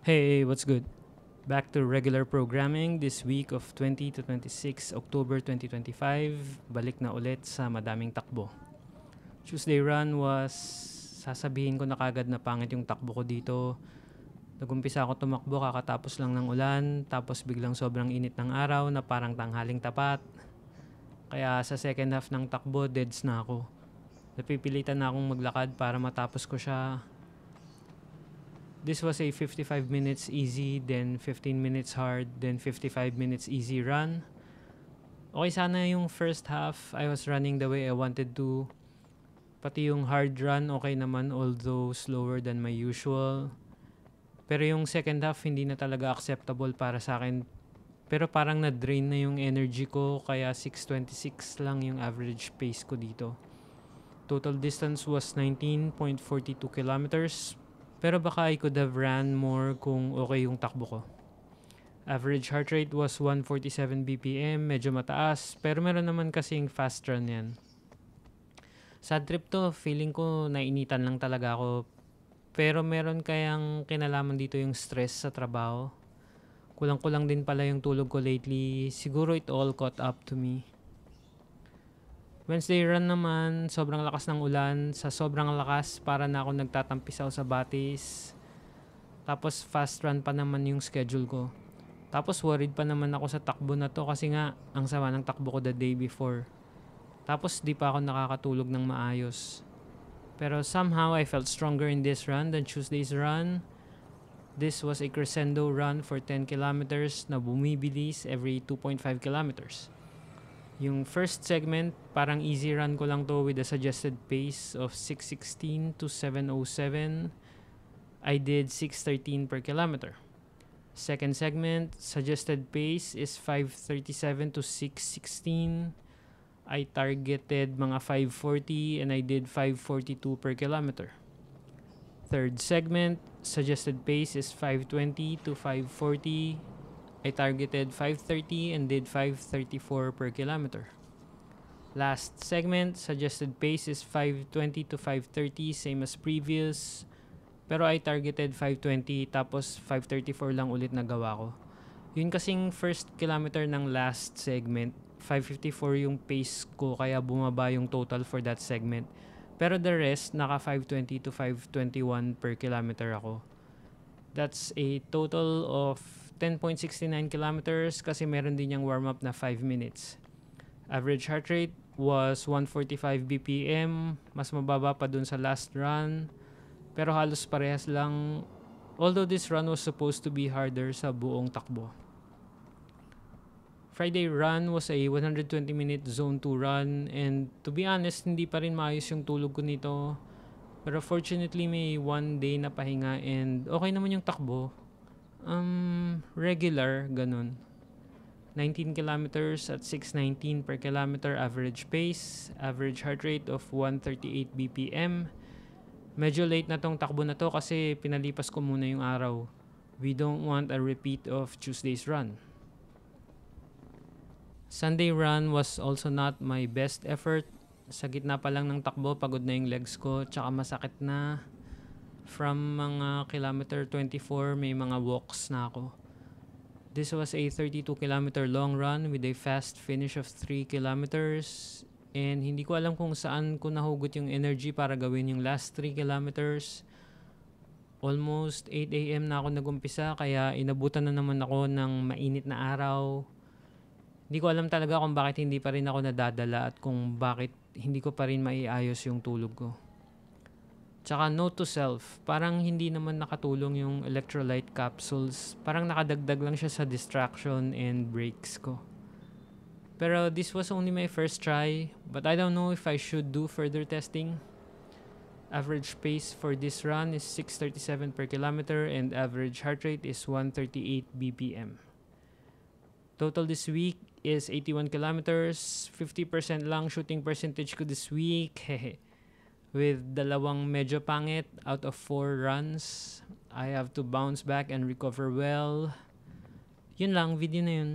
Hey, what's good? Back to regular programming this week of 20 to 26 October 2025. Balik na ulit sa madaming takbo. Tuesday run was, sasabihin ko na kagad na pangit yung takbo ko dito. Nagumpisa ako tumakbo kakatapos lang ng ulan, tapos biglang sobrang init ng araw na parang tanghaling tapat. Kaya sa second half ng takbo, deads na ako. Napipilitan na akong maglakad para matapos ko siya. This was a 55 minutes easy, then 15 minutes hard, then 55 minutes easy run. Okay sana yung first half, I was running the way I wanted to. Pati yung hard run, okay naman, although slower than my usual. Pero yung second half, hindi na talaga acceptable para sa akin. Pero parang na-drain na yung energy ko, kaya 6:26 lang yung average pace ko dito. Total distance was 19.42 kilometers. Pero baka I could have ran more kung okay yung takbo ko. Average heart rate was 147 BPM, medyo mataas, pero meron naman kasing fast run yan. Sad trip to, feeling ko nainitan lang talaga ako. Pero meron kayang kinalaman dito yung stress sa trabaho. Kulang-kulang din pala yung tulog ko lately, siguro it all caught up to me. Wednesday run naman, sobrang lakas ng ulan. Sa sobrang lakas, para na ako nagtatampisaw sa batis. Tapos fast run pa naman yung schedule ko. Tapos worried pa naman ako sa takbo na to kasi nga ang sama ng takbo ko the day before. Tapos di pa ako nakakatulog ng maayos. Pero somehow I felt stronger in this run than Tuesday's run. This was a crescendo run for 10 kilometers na bumibilis every 2.5 kilometers. Yung first segment, parang easy run ko lang to with a suggested pace of 6:16 to 7:07. I did 6:13 per kilometer. Second segment, suggested pace is 5:37 to 6:16. I targeted mga 5:40 and I did 5:42 per kilometer. Third segment, suggested pace is 5:20 to 5:40. I targeted 5:30 and did 5:34 per kilometer. Last segment, suggested pace is 5:20 to 5:30, same as previous. Pero I targeted 5:20 tapos 5:34 lang ulit nagawa ko. Yun kasing first kilometer ng last segment, 5:54 yung pace ko kaya bumaba yung total for that segment. Pero the rest, naka 5:20 to 5:21 per kilometer ako. That's a total of 10.69 kilometers kasi meron din yung warm-up na 5 minutes. Average heart rate was 145 BPM, mas mababa pa dun sa last run. Pero halos parehas lang, although this run was supposed to be harder sa buong takbo. Friday run was a 120-minute zone 2 run and to be honest, hindi pa rin maayos yung tulog ko nito. Pero fortunately, may one day na pahinga and okay naman yung takbo. Regular, ganun. 19 kilometers at 6:19 per kilometer average pace. Average heart rate of 138 BPM. Medyo late na tong takbo na to kasi pinalipas ko muna yung araw. We don't want a repeat of Tuesday's run. Sunday run was also not my best effort. Sa gitna pa lang ng takbo, pagod na yung legs ko, tsaka masakit na. From mga kilometer 24, may mga walks na ako. This was a 32-kilometer long run with a fast finish of 3 kilometers. And hindi ko alam kung saan ko nahugot yung energy para gawin yung last 3 kilometers. Almost 8 a.m. na ako nagumpisa, kaya inabutan na naman ako ng mainit na araw. Hindi ko alam talaga kung bakit hindi pa rin ako nadadala at kung bakit hindi ko pa rin maiayos yung tulog ko. Tsaka note to self, parang hindi naman nakatulong yung electrolyte capsules. Parang nakadagdag lang siya sa distraction and breaks ko. Pero this was only my first try, but I don't know if I should do further testing. Average pace for this run is 6:37 per kilometer and average heart rate is 138 BPM. Total this week is 81 kilometers, 50% lang shooting percentage ko this week. With dalawang medyo pangit out of 4 runs. I have to bounce back and recover well. Yun lang, video na yun.